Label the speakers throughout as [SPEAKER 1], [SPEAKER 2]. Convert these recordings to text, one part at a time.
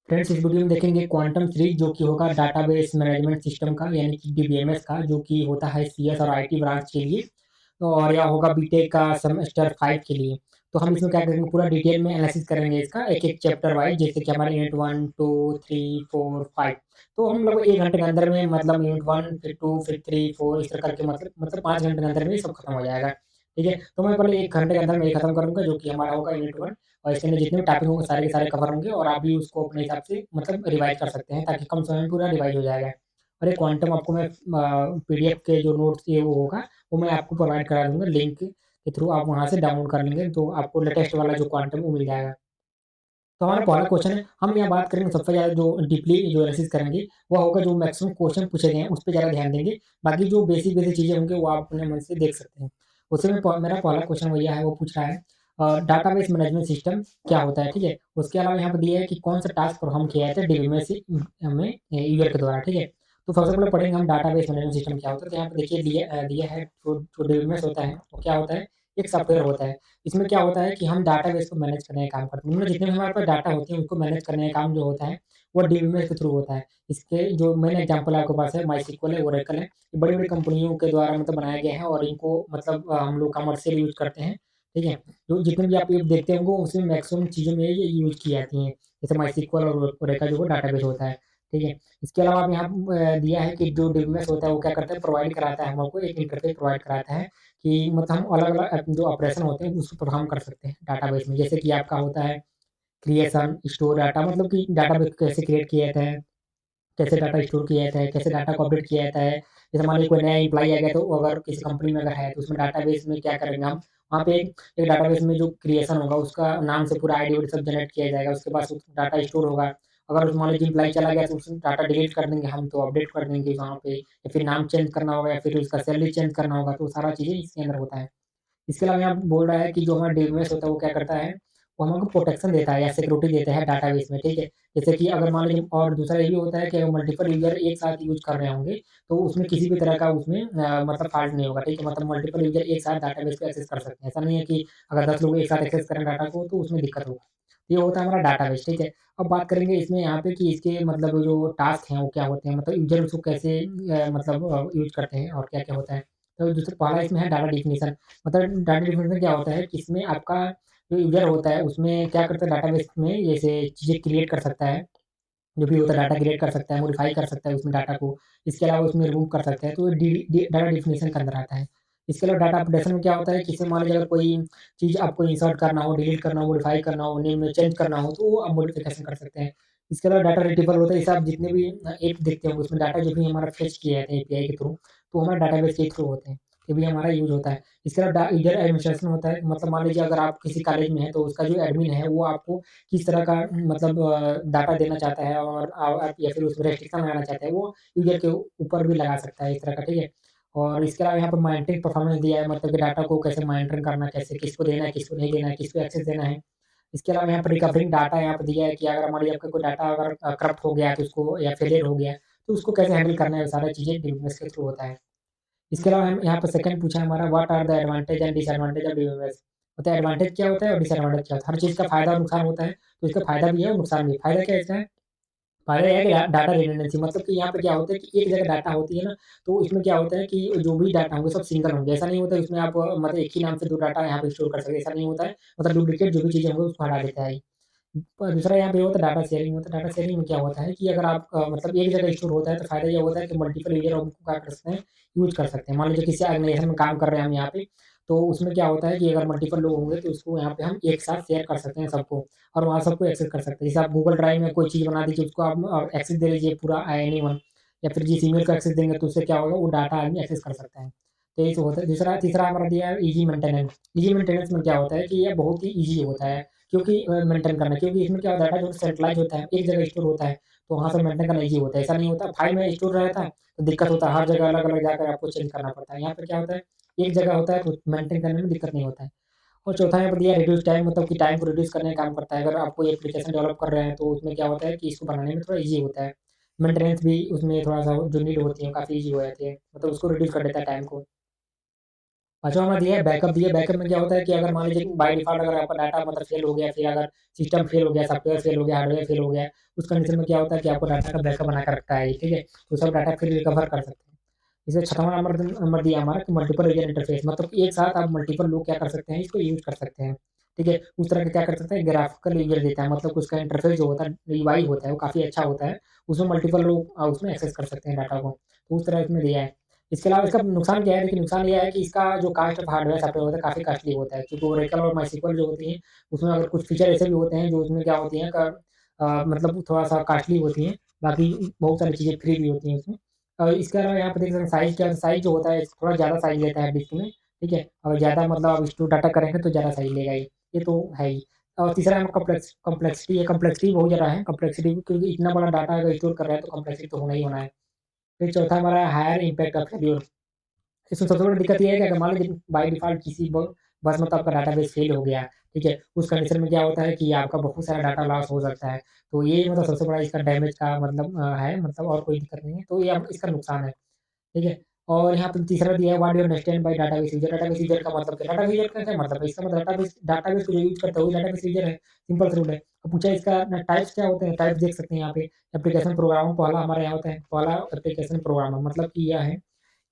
[SPEAKER 1] Friends, इस video में देखेंगे क्वांटम सीरीज जो कि होगा डाटाबेस मैनेजमेंट सिस्टम का यानी कि डीबीएमएस का, जो कि होता है सीएस और आईटी ब्रांच के लिए। तो और यह होगा बीटेक का सेमेस्टर 5 के लिए। तो हम इसमें क्या करेंगे, पूरा डिटेल में एनालिसिस करेंगे इसका एक एक चैप्टर वाइज, जैसे कि हमारे यूनिट 1 2 3 4 5। तो हम लोग 1 घंटे के अंदर में, मतलब यूनिट 1 फिर 2 फिर 3 4 इस तरह करके, मतलब 5 घंटे के अंदर में ये सब खत्म हो जाएगा। ठीक है, तो मैं पहले 1 घंटे के अंदर में ये खत्म करूंगा, जो कि हमारा होगा यूनिट 1। और इसके अंदर जितने भी टॉपिक होंगे सारे के सारे कवर होंगे, और आप भी उसको अपने हिसाब से मतलब रिवाइज कर सकते हैं, ताकि कम समय में पूरा रिवाइज हो जाएगा। और एक क्वांटम आपको मैं पीडीएफ के जो नोट्स ये वो होगा, वो मैं आपको प्रोवाइड करा दूंगा लिंक के थ्रू। आप वहाँ से डाउनलोड कर लेंगे तो आपको लेटेस्ट वाला जो क्वांटम वो मिल जाएगा। तो हमारा पहला क्वेश्चन है, हम यहाँ बात करेंगे सबसे ज़्यादा जो डीपली जो एनालिसिस करेंगे, वो होगा जो मैक्सिमम क्वेश्चन पूछे गए हैं उस पर ज़्यादा ध्यान देंगे। बाकी जो बेसिक बेसिक चीज़ें होंगी वो आप अपने मन से देख सकते हैं। उससे में मेरा पहला क्वेश्चन भैया है, वो पूछ रहा है डाटाबेस मैनेजमेंट सिस्टम क्या होता है। ठीक है, उसके अलावा यहाँ पर दिया है कि कौन सा टास्क परफॉर्म किया जाता है डीबीएमएस में यूजर के द्वारा। ठीक है, तो सबसे पहले पढ़ेंगे हम डाटाबेस मैनेजमेंट सिस्टम क्या होता है। तो यहाँ पर देखिए दिया है, जो डीबीएमएस होता है वो क्या होता है, एक सॉफ्टवेयर होता है। इसमें क्या होता है कि हम डाटाबेस को मैनेज करने का काम करते हैं, मतलब जितने भी हमारे पास डाटा होते हैं उनको मैनेज करने का काम जो होता है वो डीबीएमएस के थ्रू होता है। इसके जो मेन एग्जांपल आपके पास है, माईसीक्वल है, ओरेकल है। ये बड़ी-बड़ी कंपनियों के द्वारा मतलब बनाए गए हैं, और इनको मतलब हम लोग कमर्शियल यूज़ करते हैं। ठीक है, जो जितने भी आप ये देखते होंगे उसमें मैक्सिमम चीज़ों में ये यूज़ की जाती हैं। जैसे माईसीक्वल और ओरेकल जो वो डाटाबेस होता है। ठीक है, इसके अलावा अब यहाँ दिया है कि जो डीबीएमएस होता है वो क्या करता है, प्रोवाइड कराता है हमको एक इंटरफेस प्रोवाइड कराता है, कि मतलब हम अलग-अलग जो ऑपरेशन होते हैं उसको परफ़ॉर्म कर सकते हैं डाटाबेस में। जैसे कि आपका होता है क्रिएशन, स्टोर डाटा, मतलब कि डाटाबेस कैसे क्रिएट किया जाता है, कैसे डाटा स्टोर किया जाता है, कैसे डाटा को अपडेट किया जाता है। जैसे मान लीजिए कोई नया एम्प्लॉयी आ गया, तो वो अगर किसी कंपनी में अगर है तो उसमें डाटाबेस में क्या करेंगे हम, वहाँ पे एक एक डाटाबेस में जो क्रिएशन होगा उसका नाम से पूरा आईडी-वाईडी सब जनरेट किया जाएगा। उसके बाद उस डाटा स्टोर होगा। अगर मान लीजिए एम्प्लॉयी चला गया तो उसमें डाटा डिलीट कर देंगे हम, तो अपडेट कर देंगे वहाँ पे, या फिर नाम चेंज करना होगा या फिर उसका सैलरी चेंज करना होगा, तो सारा चीज़ें इसके अंदर होता है। इसके अलावा यहाँ बोल रहा है कि जो हमारा डीएमएस होता है वो क्या करता है, वो हमको प्रोटेक्शन देता है या सिक्योरिटी देता है डाटाबेस में। ठीक है, जैसे कि अगर मान लीजिए, और दूसरा ये भी होता है कि अगर मल्टीपल यूज़र एक साथ यूज़ कर रहे होंगे, तो उसमें किसी भी तरह का उसमें मतलब फ़ॉल्ट नहीं होगा। ठीक है, मतलब मल्टीपल यूज़र एक साथ डाटाबेस को एक्सेस कर सकते हैं। ऐसा नहीं है कि अगर 10 लोग एक साथ एक्सेस करें डाटा को तो उसमें दिक्कत होगा। ये होता है हमारा डाटाबेस। ठीक है, अब बात करेंगे इसमें यहाँ पे कि इसके मतलब जो टास्क हैं वो क्या होते हैं, मतलब यूज़र उसको कैसे मतलब यूज़ करते हैं और क्या-क्या होता है। तो दूसरा पहला इसमें है डाटा डेफिनिशन। मतलब डाटा डिफरेंस क्या होता है कि इसमें आपका जो यूज़र होता है उसमें क्या करता है, डाटाबेस में जैसे चीज़ें क्रिएट कर सकता है, जो भी होता है डाटा क्रिएट कर सकता है, मॉडिफ़ाई कर सकता है उसमें डाटा को। इसके अलावा उसमें रिमूव कर सकता है, तो डी डी डाटा डेफिनिशन के अंदर आता है। इसके अलावा डाटा अपडेशन में क्या होता है कि जैसे मान लीजिए अगर कोई चीज़ आपको इंसर्ट करना हो, डिलीट करना हो, मॉडिफ़ाई करना हो, नेम में चेंज करना हो, तो वो आप मॉडिफ़िकेशन कर सकते हैं। इसके अलावा डाटा रिट्रीवल होता है, जैसे आप जितने भी ऐप देखते होंगे उसमें डाटा जो भी हमारा फेच किए जाते हैं एपीआई के थ्रू, तो हमारे डाटाबेस के थ्रू होते हैं। ये भी हमारा यूज़ होता है। इसके अलावा यूज़र एडमिनिस्ट्रेशन होता है, मतलब मान लीजिए अगर आप किसी कॉलेज में हैं तो उसका जो एडमिन है वो आपको किस तरह का मतलब डाटा देना चाहता है, और आप या फिर उसमें रेस्ट्रिक्शन लगाना चाहते हैं, वो यूज़र के ऊपर भी लगा सकता है इस तरह का। ठीक है, और इसके अलावा यहाँ पर मॉनिटरिंग परफॉर्मेंस दिया है, मतलब कि डाटा को कैसे मॉनिटरिंग करना, कैसे किसको देना है, किसको नहीं देना है, किसको एक्सेस देना है। इसके अलावा यहाँ पर रिकवरिंग डाटा यहाँ पे दिया है कि अगर मान लीजिए आपका कोई डाटा अगर करप्ट हो गया है तो उसको, या फेलियर हो गया है, तो उसको कैसे हैंडल करना है, वो सारी चीज़ें डीबीएमएस के थ्रू होता है। इसके अलावा हम यहाँ पे सेकंड पूछा है हमारा, what are the advantage and disadvantage of DBMS. मतलब एडवांटेज क्या होता है और डिसएडवांटेज क्या होता है। हर चीज़ का फ़ायदा और नुकसान होता है, तो इसका फ़ायदा भी है और नुकसान भी है। फ़ायदा क्या है इसका? फ़ायदा ये है कि डाटा रिडंडेंसी, मतलब कि यहाँ पे क्या होता है कि एक जगह डाटा होती है ना, तो इसमें क्या होता है कि जो भी डाटा होंगे सब सिंगल होंगे। ऐसा नहीं होता है उसमें आप मतलब एक ही नाम से 2 डाटा यहाँ पे स्टोर कर सकते हैं, ऐसा नहीं होता है। मतलब डुप्लीकेट जो भी चीज़ें होंगी उसको हटा देता है ये। दूसरा यहाँ पे होता है डाटा शेयरिंग होता है। डाटा शेयरिंग में क्या होता है कि अगर आप मतलब एक जगह स्टोर होता है तो फ़ायदा ये होता है कि मल्टीपल यूज़र उनको क्या कर सकते हैं, यूज़ कर सकते हैं। मान लीजिए किसी ऑर्गनाइज़ेशन में काम कर रहे हैं हम यहाँ पे, तो उसमें क्या होता है कि अगर मल्टीपल लोग होंगे तो उसको यहाँ पे हम एक साथ शेयर कर सकते हैं सबको, और वहाँ सबको एक्सेस कर सकते हैं। जैसे आप गूगल ड्राइव में कोई चीज़ बना दीजिए, उसको आप एक्सेस दे दीजिए पूरा एनीवन, या फिर जिस ईमेल को एक्सेस देंगे तो उससे क्या होगा, वो डाटा आदमी एक्सेस कर सकता है। तो ये तो होता है। दूसरा तीसरा हमारा दिया है ईज़ी मेंटेनेंस। ईज़ी मेंटेनेंस में क्या होता है कि ये बहुत ही ईज़ी होता है, क्योंकि मेंटेन करना, क्योंकि इसमें क्या होता है, डाटा जो सेंट्रलाइज़ होता है, एक जगह स्टोर होता है, तो वहाँ से मेंटेन करना ईज़ी होता है। ऐसा नहीं होता फाइल में स्टोर रहता है, तो दिक्कत होता है, हर जगह अलग-अलग जाकर आपको चेंज करना पड़ता है। यहाँ पे क्या होता है, एक जगह होता है तो मेंटेन करने में दिक्कत नहीं होता है। और चौथा यहाँ पर दिया है रिड्यूस टाइम, मतलब कि टाइम को रिड्यूस करने का काम करता है। अगर आप कोई एप्लीकेशन डेवलप कर रहे हैं तो उसमें क्या होता है कि इसको बनाने में थोड़ा ईज़ी होता है। मेंटेनेंस भी उसमें थोड़ा-सा जो नीड होती है काफ़ी ईज़ी हो जाती है, मतलब उसको रिड्यूस कर देता है टाइम को। पाँचवाँ हमारा दिया है बैकअप दिया है, बैकअप में क्या होता है कि अगर मान लीजिए बाय डिफ़ॉल्ट अगर आपका डाटा मतलब फ़ेल हो गया, फिर अगर सिस्टम फ़ेल हो गया, सॉफ्टवेयर फ़ेल हो गया, हार्डवेयर फ़ेल हो गया, उस कंडीशन में क्या होता है कि आपको डाटा का बैकअप बना के रखता है ये, ठीक है? तो सब डाटा फिर रिकवर कर सकते हैं। इसमें छठवां नंबर दिया हमारा कि मल्टीपल यूज़र इंटरफ़ेस मतलब कि एक साथ आप मल्टीपल लोग क्या कर सकते हैं, इसको यूज़ कर सकते हैं, ठीक है? उस तरह का क्या कर सकते हैं ग्राफ़िकल यूज़र देता है मतलब उसका इंटरफ़ेस जो होता है, यूआई होता है, वो काफ़ी अच्छा होता है। उसमें मल्टीपल लोग उसमें एक्सेस कर सकते हैं डाटा को, तो उस तरह इसमें दिया है। इसके अलावा इसका नुकसान क्या है? देखिए नुकसान ये है कि इसका जो कॉस्ट ऑफ हार्डवेयर सॉफ्टवेयर होता है काफ़ी कॉस्टली होता है क्योंकि ओरेकल और माइस्क्ल जो होती हैं, उसमें अगर कुछ फीचर ऐसे भी होते हैं जो उसमें क्या होती हैं मतलब थोड़ा-सा कॉस्टली होती हैं, बाकी बहुत सारी चीज़ें फ्री भी होती हैं उसमें। इसके अलावा यहाँ पे देख सकते हैं साइज़ क्या है, साइज़ जो होता है थोड़ा ज़्यादा साइज़ लेता है डिस्क में, ठीक है? और ज़्यादा मतलब आप स्टोर डाटा करेंगे तो ज़्यादा साइज़ लेगा ये तो है ही। और तीसरा हमें कॉम्प्लेक्सिटी है, कॉम्प्लेक्सिटी बहुत ज़्यादा है, कॉम्प्लेक्सिटी क्योंकि इतना बड़ा डाटा अगर स्टोर कर रहा है तो कॉम्प्लेक्सिटी तो होना ही होना है। फिर चौथा हमारा हायर इम्पैक्ट ऑफ फेल्योर। इसमें सबसे बड़ी दिक्कत ये है कि अगर मान लीजिए बाय डिफ़ॉल्ट किसी ब बस मतलब आपका डाटाबेस फ़ेल हो गया, ठीक है? उस कंडीशन में क्या होता है कि आपका बहुत सारा डाटा लॉस हो सकता है। तो ये मतलब सबसे बड़ा इसका डैमेज का मतलब है मतलब और कोई दिक्कत नहीं है। तो ये अब इसका नुकसान है, ठीक है? और यहाँ पे तीसरा दिया है what do you understand by database user? Database user का मतलब क्या? डाटाबेस यूज़र का क्या मतलब है? इसका मतलब डाटाबेस को जो यूज़ करता है वही डाटाबेस यूज़र है, सिंपल सा रूल है। अब पूछा इसका ना टाइप्स क्या होते हैं? टाइप्स देख सकते हैं यहाँ पे। एप्लीकेशन प्रोग्रामर पहला हमारे यहाँ होता है, पहला एप्लीकेशन प्रोग्रामर मतलब कि यह है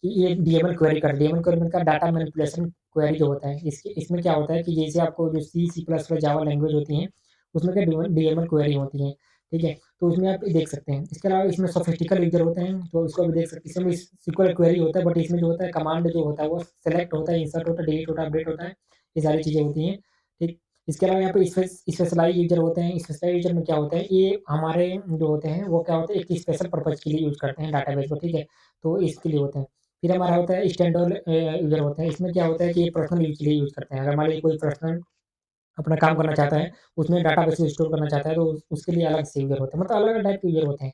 [SPEAKER 1] कि ये डीएमएल क्वेरी मतलब का डाटा मैनिपुलेशन क्वेरी जो होता है, इसमें क्या होता है कि जैसे आपको जो C plus plus Java language होती हैं, उसमें क्या डीएमएल क्वेरी होती हैं, ठीक है? तो उसमें आप देख सकते हैं। इसके अलावा इसमें सोफिस्टिकल यूज़र होते हैं, तो इसको भी देख सकते हैं। इसमें SQL क्वेरी होता है, बट इसमें जो होता है कमांड जो होता है वो सेलेक्ट होता है, इंसर्ट होता है, डिलीट होता है, अपडेट होता है, ये सारी चीज़ें होती हैं, ठीक? इसके अलावा यहाँ पे स्पेशलाइज़ यूज़र होते हैं। स्पेशलाइज़ यूज़र में क्या होता है, ये हमारे जो होते हैं वो क्या होते हैं एक स्पेशल पर्पज़ के लिए यूज़ करते हैं डाटाबेस को, ठीक है? तो इसके लिए होते हैं। फिर हमारा होता है स्टैंडर्ड यूज़र होते हैं। इसमें क्या होता है कि ये पर्सनल यूज़ के लिए यूज़ करते हैं। अगर मान लीजिए कोई पर्सनल अपना काम करना चाहता है, उसमें डाटाबेस में स्टोर करना चाहता है, तो उसके लिए अलग से यूज़र होते हैं। मतलब अलग-अलग टाइप के यूज़र होते हैं।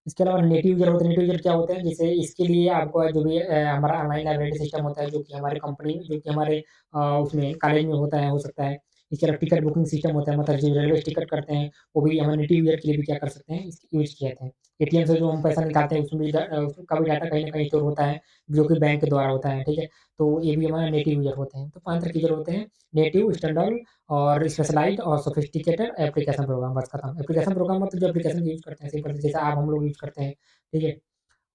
[SPEAKER 1] इसके अलावा नेटिव यूज़र होते हैं। नेटिव यूज़र क्या होते हैं? जैसे इसके लिए आपको जो भी हमारा ऑनलाइन लाइब्रेरी सिस्टम होता है, जो कि हमारे कंपनी जो कि हमारे उसमें कॉलेज में होता है, हो सकता है। इसके अलावा टिकट बुकिंग सिस्टम होता है, मतलब जो रेलवे टिकट करते हैं, वो भी हम नेटिव यूज़र के लिए भी क्या कर सकते हैं, इसको यूज़ किए जाते हैं। एटीएम से जो हम पैसा निकालते हैं, उसमें भी उसका भी डाटा कहीं न कहीं स्टोर होता है, जो कि बैंक के द्वारा होता है, ठीक है? तो ये भी हमारे नेटिव यूज़र होते हैं। तो 5 तरह के यूज़र होते हैं, नेटिव, स्टैंडर्ड और स्पेशलाइज़्ड और सोफिस्टिकेटेड एप्लीकेशन प्रोग्राम, बस खत्म। एप्लीकेशन प्रोग्राम मतलब जो एप्लीकेशन यूज़ करते हैं, सिंपल जैसे आप हम लोग यूज़ करते हैं, ठीक है?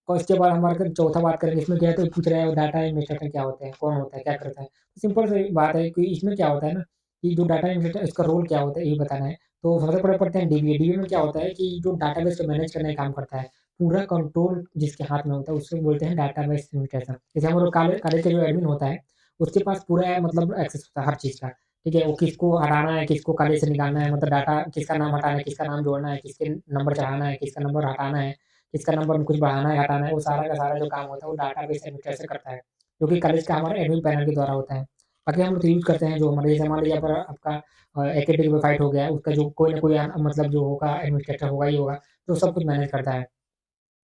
[SPEAKER 1] और इसके बाद हमारे फिर चौथा बात करेंगे, इसमें क्या है तो पूछ रहे हैं डाटा एडमिनिस्ट्रेटर क्या होते हैं? कौन होता है? क्या करता है? सिंपल सी बात है कि इसमें क्या होता है ना, कि जो डाटा एडमिनिस्ट्रेटर इसका रोल क्या होता है, ये बताना है। तो सबसे बड़े पढ़ते हैं डीबीए। डीबीए में क्या होता है कि जो डाटाबेस को मैनेज करने का काम करता है, पूरा कंट्रोल जिसके हाथ में होता है, उसको बोलते हैं डाटाबेस एडमिनिस्ट्रेटर। जैसे हम लोग कॉलेज का जो एडमिन होता है, उसके पास पूरा मतलब एक्सेस होता है हर चीज़ का, ठीक है? वो किसको हटाना है, किसको कॉलेज से निकालना है, मतलब डाटा किसका नाम हटाना है, किसका नाम जोड़ना है, किसके नंबर चढ़ाना है, किसका नंबर हटाना है, किसका नंबर में कुछ बढ़ाना है, घटाना है, वो सारा का सारा जो काम होता है वो डाटाबेस एडमिनिस्ट्रेटर करता है, जो कि कॉलेज का हमारा एडमिन पैनल के द्वारा होता है। बाकी हम लोग तो यूज़ करते हैं जो हमारे जैसे मान लीजिए पर आपका एकेडमिक वेबसाइट हो गया, उसका जो कोई ना कोई मतलब जो होगा एडमिनिस्ट्रेटर होगा ही होगा, जो सब कुछ मैनेज करता है।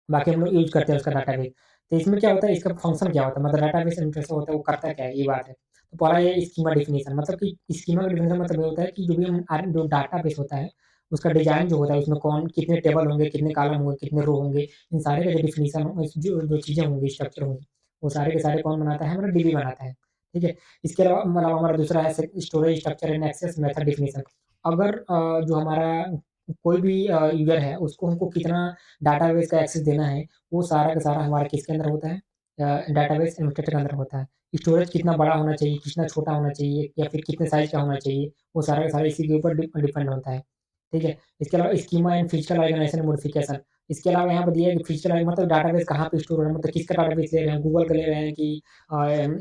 [SPEAKER 1] बाकी हम लोग यूज़ करते हैं उसका डाटाबेस। तो इसमें क्या होता है, इसका फंक्शन क्या होता है, मतलब डाटाबेस एडमिनिस्ट्रेटर होता है, वो करता क्या है, ये बात है। तो पहला ये स्कीमा डेफिनिशन मतलब कि स्कीमा का डेफिनिशन मतलब ये होता है कि जो भी जो डाटाबेस होता है, उसका डिज़ाइन जो होता है, उसमें कौन कितने टेबल होंगे, कितने कॉलम होंगे, कितने रो होंगे, इन सारे का जो डेफिनिशन हो जो जो चीज़ें होंगी, स्ट्रक्चर होंगी, वो सारे के सारे कौन बनाता है, हमारा डीबी बनाता है। ठीक है? इसके अलावा मतलब हमारा दूसरा है storage structure and access method definition. अगर जो हमारा कोई भी यूज़र है, उसको हमको कितना डाटाबेस का एक्सेस देना है, वो सारा का सारा हमारा किसके अंदर होता है डाटाबेस एडमिनिस्ट्रेटर के अंदर होता है। स्टोरेज कितना बड़ा होना चाहिए, कितना छोटा होना चाहिए या फिर कितने साइज़ का होना चाहिए, वो सारा का सारा इसी के ऊपर डिपेंड होता है। ठीक है? इसके अलावा schema and physical organisation modification. इसके अलावा यहाँ पे दिया है कि फिजिकल मतलब डाटाबेस कहाँ पे स्टोर हो रहा है, मतलब किसका डाटाबेस ले रहे हैं, गूगल का ले रहे हैं कि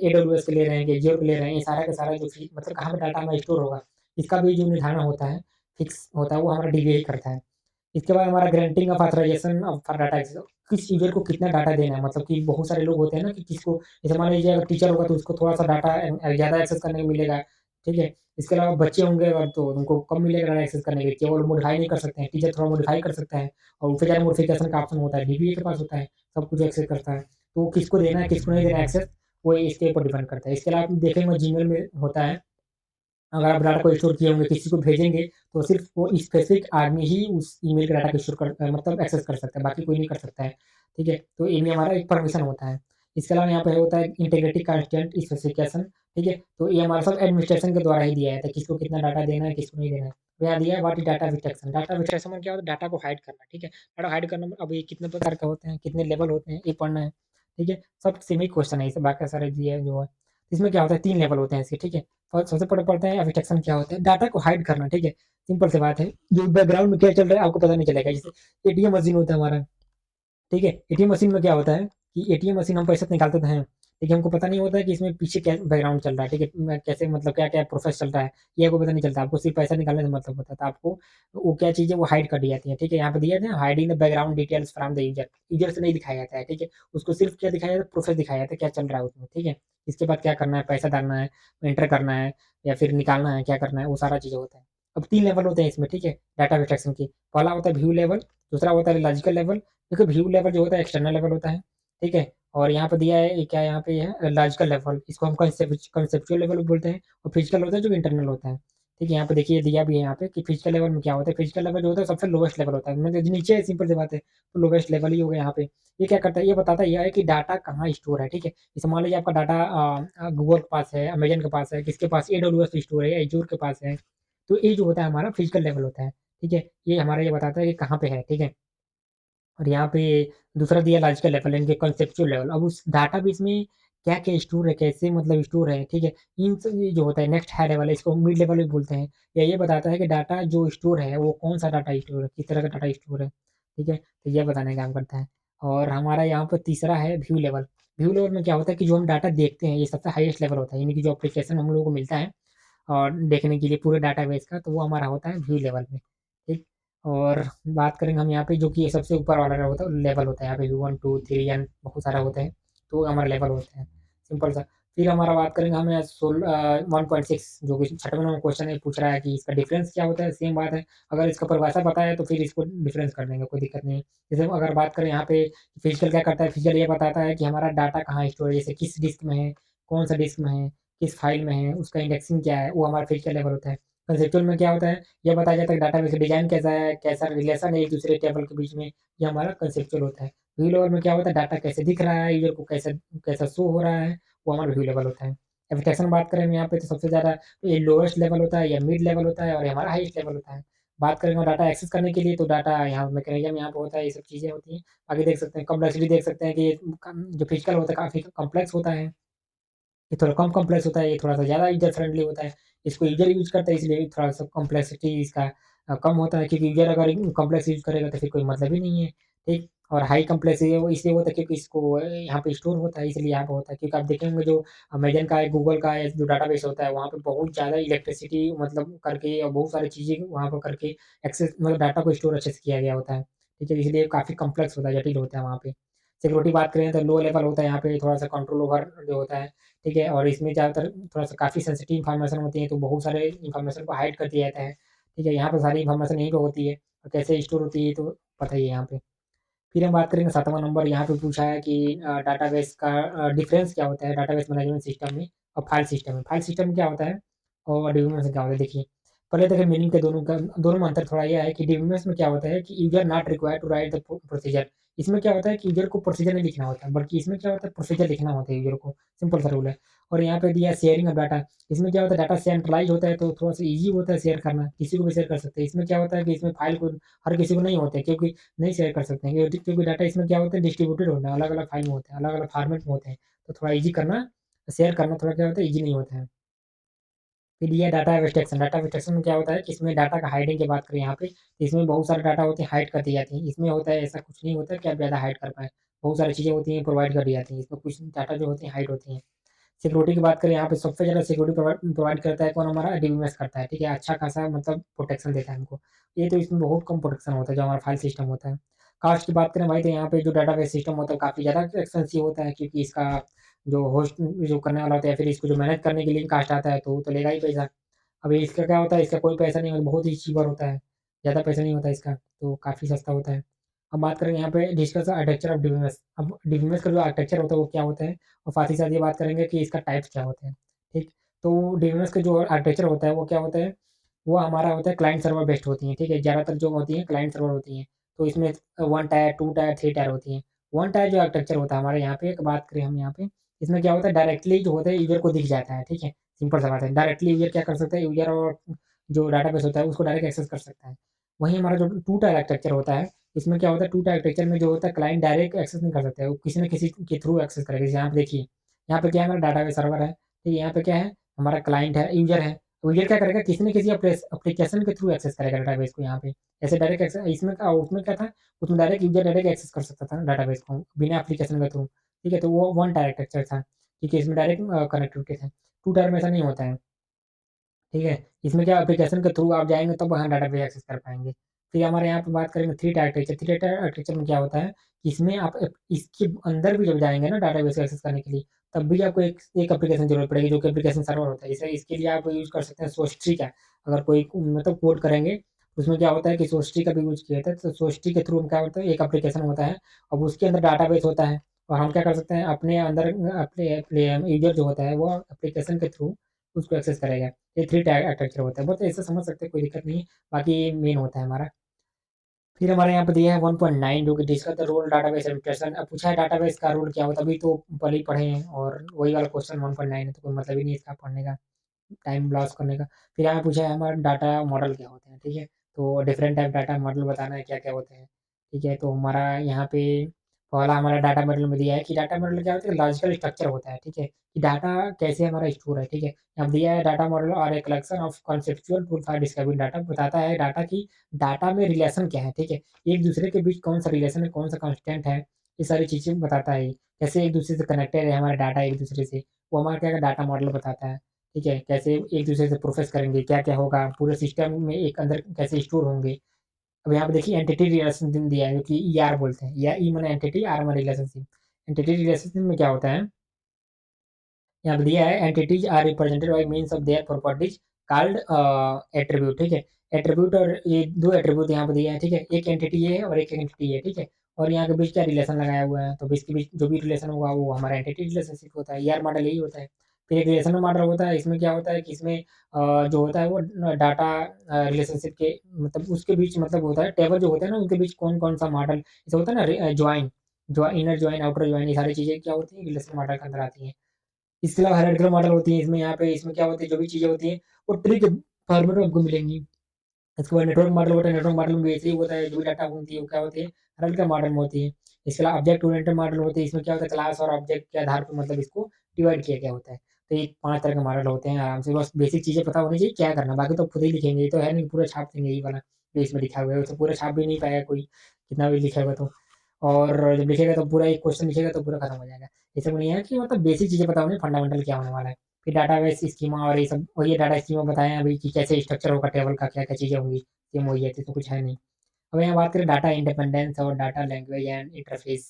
[SPEAKER 1] एडब्ल्यूएस का ले रहे हैं कि जियो का ले रहे हैं, ये सारा का सारा जो मतलब कहाँ पे डाटा हमारा स्टोर होगा, इसका भी जो निर्धारण होता है, फिक्स होता है, वो हमारा डीबीए ही करता है। इसके बाद हमारा granting of authorisation of for data access, किस यूज़र को कितना डाटा देना है, मतलब कि बहुत सारे लोग होते हैं ना कि किसको जैसे मान लीजिए अगर टीचर होगा तो उसको थोड़ा-सा डाटा ज़्यादा एक्सेस करने को मिलेगा, ठीक है? इसके अलावा बच्चे होंगे अगर तो उनको कम मिलेगा डाटा एक्सेस करने के लिए, केवल मॉडिफ़ाई नहीं कर सकते हैं, टीचर थोड़ा मॉडिफ़ाई कर सकता है और ऊपर जाके मॉडिफ़िकेशन का ऑप्शन होता है, डीबीए के पास होता है, सब कुछ एक्सेस करता है। तो किसको देना है, किसको नहीं देना है एक्सेस, वो इसके ऊपर डिपेंड करता है। इसके अलावा आप देखेंगे जीमेल में होता है, अगर आप डाटा को स्टोर किए होंगे, किसी को भेजेंगे, तो सिर्फ़ वो स्पेसिफ़िक आदमी ही उस ईमेल के डाटा को स्टोर मतलब एक्सेस कर सकता है, बाकी कोई नहीं कर सकता है, ठीक है? तो इनमें हमारा एक परमिशन होता है। इसके अलावा यहाँ पे होता है इंटीग्रिटी कंस्ट्रेंट स्पेसिफिकेशन, ठीक है? तो ये हमारा सब एडमिनिस्ट्रेशन के द्वारा ही दिया जाता है, किसको कितना डाटा देना है, किसको नहीं देना है। तो यहाँ दिया है what is data restriction. Data restriction में क्या होता है, डाटा को हाइड करना, ठीक है? डाटा हाइड करना में अब ये कितने प्रकार के होते हैं, कितने लेवल होते हैं, ये पढ़ना है, ठीक है? सब सेम ही क्वेश्चन है, इससे बाकी सारे दिए जो है। इसमें क्या होता है 3 लेवल होते हैं इसके, ठीक है? और सबसे पहले पढ़ते हैं एब्स्ट्रैक्शन क्या होता है, डाटा को हाइड करना, ठीक है? सिंपल सी बात है, जो बैकग्राउंड में क्या चल रहा है आपको पता नहीं चलेगा। जैसे एटीएम मशीन होता है हमारा, ठीक है? एटीएम मशीन में क्या होता है कि एटीएम मशीन हम पैसे तो निकालते तो हैं, लेकिन हमको पता नहीं होता है कि इसमें पीछे क्या बैकग्राउंड चल रहा है, ठीक है? कैसे मतलब क्या-क्या प्रोसेस चल रहा है, ये आपको पता नहीं चलता। आपको सिर्फ़ पैसा निकालने से मतलब होता है, तो आपको वो क्या चीज़ है वो हाइड कर दी जाती है, ठीक है? यहाँ पे दिया है ना hiding the background details from the user. User से नहीं दिखाया जाता है, ठीक है? उसको सिर्फ़ क्या दिखाया जाता है, प्रोसेस दिखाया जाता है, क्या चल रहा है उसमें, ठीक है? इसके बाद क्या करना है, पैसा डालना है, एंटर करना है या फिर निकालना है, क्या करना है, वो सारा चीज़ें होता है। अब 3 लेवल होते हैं इसमें, ठीक है? डाटा एब्स्ट्रैक्शन के। पहला होता है व्यू लेवल, दूसरा होता है लॉजिकल लेवल। देखो व्यू लेवल जो होता है एक्सटर्नल लेवल होता है, ठीक है? और यहाँ पे दिया है क्या यहाँ पे है लॉजिकल लेवल, इसको हम कंसेप्चुअल लेवल भी बोलते हैं और फिजिकल होता है जो इंटरनल होता है, ठीक है? यहाँ पे देखिए दिया भी है यहाँ पे कि फिजिकल लेवल में क्या होता है, फिजिकल लेवल जो होता है सबसे लोएस्ट लेवल होता है, मतलब जो नीचे है सिंपल सी बात है, तो लोएस्ट लेवल ही हो गया यहाँ पे। ये क्या करता है, ये बताता ये है कि डाटा कहाँ स्टोर है, ठीक है? जैसे मान लीजिए आपका डाटा गूगल के पास है, अमेज़न के पास है, किसके पास एडब्ल्यूएस स्टोर है, एज़्योर के पास है, तो ये जो होता है हमारा फिजिकल लेवल होता है, ठीक है? ये हमारा ये बताता है कि कहाँ पे है, ठीक है? और यहाँ पे दूसरा दिया लॉजिकल लेवल यानी कि कॉन्सेप्चुअल लेवल। अब उस डाटाबेस में क्या-क्या स्टोर है, कैसे मतलब स्टोर है, ठीक है? इन सब ये जो होता है नेक्स्ट हाई लेवल है, इसको मिड लेवल भी बोलते हैं। या ये बताता है कि डाटा जो स्टोर है, वो कौन-सा डाटा स्टोर है, किस तरह का डाटा स्टोर है, ठीक है? तो ये बताने का काम करता है। और हमारा यहाँ पे तीसरा है व्यू लेवल। व्यू लेवल में क्या होता है कि जो हम डाटा देखते हैं, ये सबसे हाईएस्ट लेवल होता है, यानी कि जो एप्लीकेशन हम लोगों को मिलता है और देखने के लिए पूरे डाटाबेस का, तो वो हमारा होता है व्यू लेवल में, ठीक? और बात करेंगे हम यहाँ पे जो कि सबसे ऊपर वाला होता है लेवल होता है, यहाँ पे व्यू 1, 2, 3 एंड बहुत सारे होते हैं, तो हमारा लेवल होते हैं, सिंपल सा। फिर हमारा बात करेंगे हम यहाँ 1.6 जो कि 6वें नंबर क्वेश्चन है, पूछ रहा है कि इसका डिफरेंस क्या होता है? सेम बात है, अगर इसका परिभाषा पता है तो फिर इसको डिफरेंस कर देंगे, कोई दिक्कत नहीं है। जैसे हम अगर बात करें यहाँ पे फिजिकल क्या करता है, फिजिकल ये बताता है कि हमारा डाटा कहाँ स्टोर है, जैसे किस डिस्क में है, कौन-सा डिस्क में है, किस फ़ाइल में है, उसका इंडेक्सिंग क्या है, वो हमारा फिजिकल लेवल होता है। कंसेप्चुअल में क्या होता है, ये बताया जाता है कि डाटाबेस का डिज़ाइन कैसा है, कैसा रिलेशन है एक-दूसरे टेबल के बीच में, ये हमारा कंसेप्चुअल होता है। व्यू लेवल में क्या होता है, डाटा कैसे दिख रहा है, यूज़र को कैसे कैसा शो हो रहा है, वो हमारा व्यू लेवल होता है। एब्स्ट्रैक्शन बात करें हम यहाँ पे तो सबसे ज़्यादा ये लोएस्ट लेवल होता है या मिड लेवल होता है और ये हमारा हाईएस्ट लेवल होता है। बात करेंगे डाटा एक्सेस करने के लिए तो डाटा यहाँ मैकेनिज़्म यहाँ पे होता है, ये सब चीज़ें होती हैं। आगे देख सकते हैं कॉम्प्लेक्सिटी देख सकते हैं कि ये जो फिजिकल होता है काफ़ी कॉम्प्लेक्स होता है। ये थोड़ा कम कॉम्प्लेक्स होता है, ये थोड़ा-सा ज़्यादा यूज़र फ्रेंडली होता है। इसको यूज़र यूज़ करता है इसलिए थोड़ा-सा कॉम्प्लेक्सिटी इसका कम होता है क्योंकि यूज़र अगर कॉम्प्लेक्स यूज़ करेगा तो फिर कोई मतलब ही नहीं है, ठीक? और हाई कॉम्प्लेक्स वो इसलिए होता है क्योंकि इसको यहाँ पे स्टोर होता है इसलिए यहाँ पे होता है क्योंकि आप देखेंगे जो अमेज़न का है, गूगल का है, जो डाटाबेस होता है वहाँ पे बहुत ज़्यादा इलेक्ट्रिसिटी मतलब करके और बहुत सारी चीज़ें वहाँ पे करके एक्सेस मतलब डाटा को स्टोर अच्छे से किया गया होता है, ठीक है? इसलिए काफ़ी कॉम्प्लेक्स होता है, जटिल होता है वहाँ पे। सिक्योरिटी बात करें तो लो लेवल होता है यहाँ पे थोड़ा-सा कंट्रोल ओवर जो होता है, ठीक है? और इसमें ज़्यादातर थोड़ा-सा काफ़ी सेंसिटिव इन्फॉर्मेशन होती है, तो बहुत सारे इन्फॉर्मेशन को हाइड कर दिया जाता है, ठीक है? यहाँ पे सारी इन्फॉर्मेशन यहीं पे होती है और कैसे स्टोर होती है, तो पता ही है यहाँ पे। फिर हम बात करेंगे 7वाँ नंबर यहाँ पे पूछा है कि डाटाबेस का डिफरेंस क्या होता है डाटाबेस मैनेजमेंट सिस्टम में और फाइल सिस्टम में। फाइल सिस्टम में क्या होता है और डीबीएमएस में क्या होता है देखिए। पहले देखिए मीनिंग के दोनों में अंतर थोड़ा ये है कि डीबीएमएस में क्या होता है कि user not required to write the procedure. इसमें क्या होता है कि यूज़र को प्रोसीजर नहीं लिखना होता है, बल्कि इसमें क्या होता है प्रोसीजर लिखना होता है यूज़र को, सिंपल सा रूल है। और यहाँ पे दिया है शेयरिंग ऑफ डाटा, इसमें क्या होता है डाटा सेंट्रलाइज़ होता है तो थोड़ा-सा ईज़ी होता है शेयर करना, किसी को भी शेयर कर सकते हैं। इसमें क्या होता है कि इसमें फाइल को हर किसी को नहीं होते क्योंकि नहीं शेयर कर सकते हैं क्योंकि डाटा इसमें क्या होता है डिस्ट्रीब्यूटेड होता है, अलग-अलग फाइल में होते हैं, अलग-अलग फॉर्मेट में होते हैं, तो थोड़ा ईज़ी करना शेयर करना थोड़ा क्या होता है ईज़ी नहीं होता है। फिर ये डाटा एब्स्ट्रैक्शन में क्या होता है कि इसमें डाटा का हाइडिंग की बात करें यहाँ पे, तो इसमें बहुत सारे डाटा होते हैं हाइड कर दी जाती हैं। इसमें होता है ऐसा कुछ नहीं होता कि आप ज़्यादा हाइड कर पाएँ। बहुत सारी चीज़ें होती हैं प्रोवाइड कर दी जाती हैं, इसमें कुछ डाटा जो होती हैं हाइड होती हैं। सिक्योरिटी की बात करें यहाँ पे सबसे ज़्यादा सिक्योरिटी प्रोवाइड करता है कौन हमारा डीबीएमएस करता है, ठीक है? अच्छा खासा मतलब प्रोटेक्शन देता है हमको। ये तो इसमें बहुत कम प्रोटेक्शन होता है जो हमारा फाइल सिस्टम होता है। कॉस्ट की बात करें भाई तो यहाँ पे जो डाटाबेस सिस्टम होता है काफ़ी ज़्यादा एक्सपेंसिव होता है क्योंकि इसका जो होस्ट जो करने वाला होता है या फिर इसको जो मैनेज करने के लिए कॉस्ट आता है तो वो तो लेगा ही पैसा। अभी इसका क्या होता है इसका कोई पैसा नहीं होता, बहुत ही चीपर होता है, ज़्यादा पैसा नहीं होता इसका, तो काफ़ी सस्ता होता है। अब बात करें यहाँ पे डिस्कस आर्किटेक्चर ऑफ डीबीएमएस। अब डीबीएमएस का जो आर्किटेक्चर होता है वो क्या होता है और साथ ही साथ ये बात करेंगे कि इसका टाइप्स क्या होते हैं, ठीक? तो डीबीएमएस का जो आर्किटेक्चर होता है वो क्या होता है, वो हमारा होता है क्लाइंट सर्वर बेस्ड होती है, ठीक है? ज़्यादातर जो होती हैं क्लाइंट सर्वर होती हैं, तो इसमें 1 टायर, 2 टायर, 3 टायर होती हैं। वन टाइप जो आर्किटेक्चर होता है हमारे यहाँ पे, एक बात करें हम यहाँ पे, इसमें क्या होता है डायरेक्टली जो होता है यूज़र को दिख जाता है, ठीक है? सिंपल सा बात है, डायरेक्टली यूज़र क्या कर सकता है, यूज़र और जो डाटाबेस होता है उसको डायरेक्ट एक्सेस कर सकता है। वहीं हमारा जो टू टायर आर्किटेक्चर होता है, इसमें क्या होता है, टू टायर आर्किटेक्चर में जो होता है क्लाइंट डायरेक्ट एक्सेस नहीं कर सकता है, वो किसी न किसी के थ्रू एक्सेस करेगा। जैसे यहाँ पे देखिए, यहाँ पे क्या है, हमारा डाटाबेस सर्वर है, ठीक है? यहाँ पे क्या है, हमारा क्लाइंट है, यूज़र है। यूज़र क्या करेगा, किसी न किसी एप्लीकेशन के थ्रू एक्सेस करेगा डाटाबेस को यहाँ पे। ऐसे डायरेक्ट एक्सेस इसमें क्या, उसमें क्या था, उसमें डायरेक्ट यूज़र डायरेक्ट एक्सेस कर सकता था डाटाबेस को बिना एप्लीकेशन के थ्रू, ठीक है? तो वो वन टायर आर्किटेक्चर था, ठीक है? इसमें डायरेक्ट कनेक्टिविटी था। टू टायर में ऐसा नहीं होता है। ठीक है? इसमें क्या एप्लीकेशन के थ्रू आप जाएँगे तब वहाँ डाटाबेस एक्सेस कर पाएँगे। फिर हमारे यहाँ पे बात करेंगे three tier architecture. Three tier architecture में क्या होता है कि इसमें आप इसके अंदर भी जब जाएँगे ना डाटाबेस एक्सेस करने के लिए, तब भी आपको एक एक एप्लीकेशन की ज़रूरत पड़ेगी जो कि एप्लीकेशन सर्वर होता है। जैसे इसके लिए आप यूज़ कर सकते हैं सोस्ट्री का। अगर कोई मतलब कोड करेंगे, उसमें क्या होता है कि सोस्ट्री का भी यूज़ किया जाता है। तो सोस्ट्री के थ्रू क्या होता है, एक एप्लीकेशन होता है, अब उसके अंदर डाटाबेस होता है और हम क्या कर सकते हैं अपने अंदर अपने यूज़र जो होता है वो एप्लीकेशन के थ्रू उसको एक्सेस करेगा। ये थ्री टायर आर्किटेक्चर होता है, बहुत ऐसे समझ सकते हैं, कोई दिक्कत नहीं है। बाकी ये मेन होता है हमारा। फिर हमारे यहाँ पे दिया है 1.9 जो कि discuss the role database administration. अब पूछा है डाटाबेस का रोल क्या होता है, अभी तो पहले ही पढ़े हैं और वही वाला क्वेश्चन 1.9 है तो कोई मतलब ही नहीं है इसका पढ़ने का, टाइम लॉस करने का। फिर यहाँ पूछा है हमारा डाटा मॉडल क्या होते हैं, ठीक है? तो डिफरेंट टाइप डाटा मॉडल बताना है क्या-क्या होते हैं, ठीक है? तो हमारा यहाँ पे पहला हमारा डाटा मॉडल में दिया है कि डाटा मॉडल क्या होता है, लॉजिकल स्ट्रक्चर होता है, ठीक है? कि डाटा कैसे हमारा स्टोर है, ठीक है? अब दिया है डाटा मॉडल और a collection of conceptual tool for describing data, बताता है डाटा की डाटा में रिलेशन क्या है, ठीक है? एक-दूसरे के बीच कौन-सा रिलेशन है, कौन-सा कांस्टेंट है, ये सारी चीज़ें बताता है ये। कैसे एक-दूसरे से कनेक्टेड है हमारा डाटा एक-दूसरे से, वो हमारा क्या है डाटा मॉडल बताता है। ठीक है? कैसे एक-दूसरे से प्रोसेस करेंगे, क्या-क्या होगा, पूरे सिस्टम में एक अंदर कैसे स्टोर होंगे। अब यहाँ पे देखिए एंटिटी रिलेशनशिप दिया है जो कि ईआर बोलते हैं, या ई माने एंटिटी, आर माने रिलेशनशिप। एंटिटी रिलेशनशिप में क्या होता है, यहाँ पे दिया है entities are represented by means of their properties called attribute, ठीक है? एट्रिब्यूट और ये 2 एट्रिब्यूट यहाँ पे दिए हैं, ठीक है? एक एंटिटी ये है और एक एंटिटी ये है, ठीक है? और यहाँ के बीच क्या रिलेशन लगाया हुआ है, तो इसके बीच जो भी रिलेशन होगा वो हमारा एंटिटी रिलेशनशिप होता है, ईआर मॉडल यही होता है। फिर एक रिलेशनल मॉडल होता है, इसमें क्या होता है कि इसमें जो होता है वो डाटा रिलेशनशिप के मतलब उसके बीच मतलब होता है टेबल जो होता है ना उनके बीच कौन-कौन सा मॉडल जैसे होता है ना join inner join, outer join, ये सारी चीज़ें क्या होती हैं रिलेशनल मॉडल के अंदर आती हैं। इसके अलावा हायरार्किकल मॉडल होती है इसमें यहाँ पे इसमें क्या होती है जो भी चीज़ें होती हैं वो ट्री के फॉर्मेट में आपको मिलेंगी। इसके बाद नेटवर्क मॉडल होता है, नेटवर्क मॉडल में भी ऐसे ही होता है, जो भी डाटा होती है वो क्या होती है हायरार्किकल मॉडल में होती है। इसके अलावा ऑब्जेक्ट ओरिएंटेड मॉडल होती है, इसमें क्या होता है क्लास और ऑब्जेक्ट के आधार पे मतलब इसको डिवाइड किया गया होता है। तो ये 5 तरह के मॉडल होते हैं, आराम से बस बेसिक चीज़ें पता होनी चाहिए क्या करना, बाकी तो खुद ही लिखेंगे, ये तो है नहीं पूरा छाप देंगे यही वाला जो इसमें लिखा हुआ है, वैसे पूरा छाप भी नहीं पाएगा कोई, कितना भी लिखेगा तो। और जब लिखेगा तो पूरा एक क्वेश्चन लिखेगा तो पूरा खत्म हो जाएगा। ये सब नहीं है कि मतलब बेसिक चीज़ें पता होनी फंडामेंटल क्या होने वाला है। फिर डाटाबेस स्कीमा और ये सब और ये डाटा स्कीमा बताए हैं अभी कि कैसे स्ट्रक्चर होगा टेबल का, क्या-क्या चीज़ें होंगी, सेम वही है, तो कुछ है नहीं। अब यहाँ बात करें डाटा इंडिपेंडेंस और डाटा लैंग्वेज एंड इंटरफ़ेस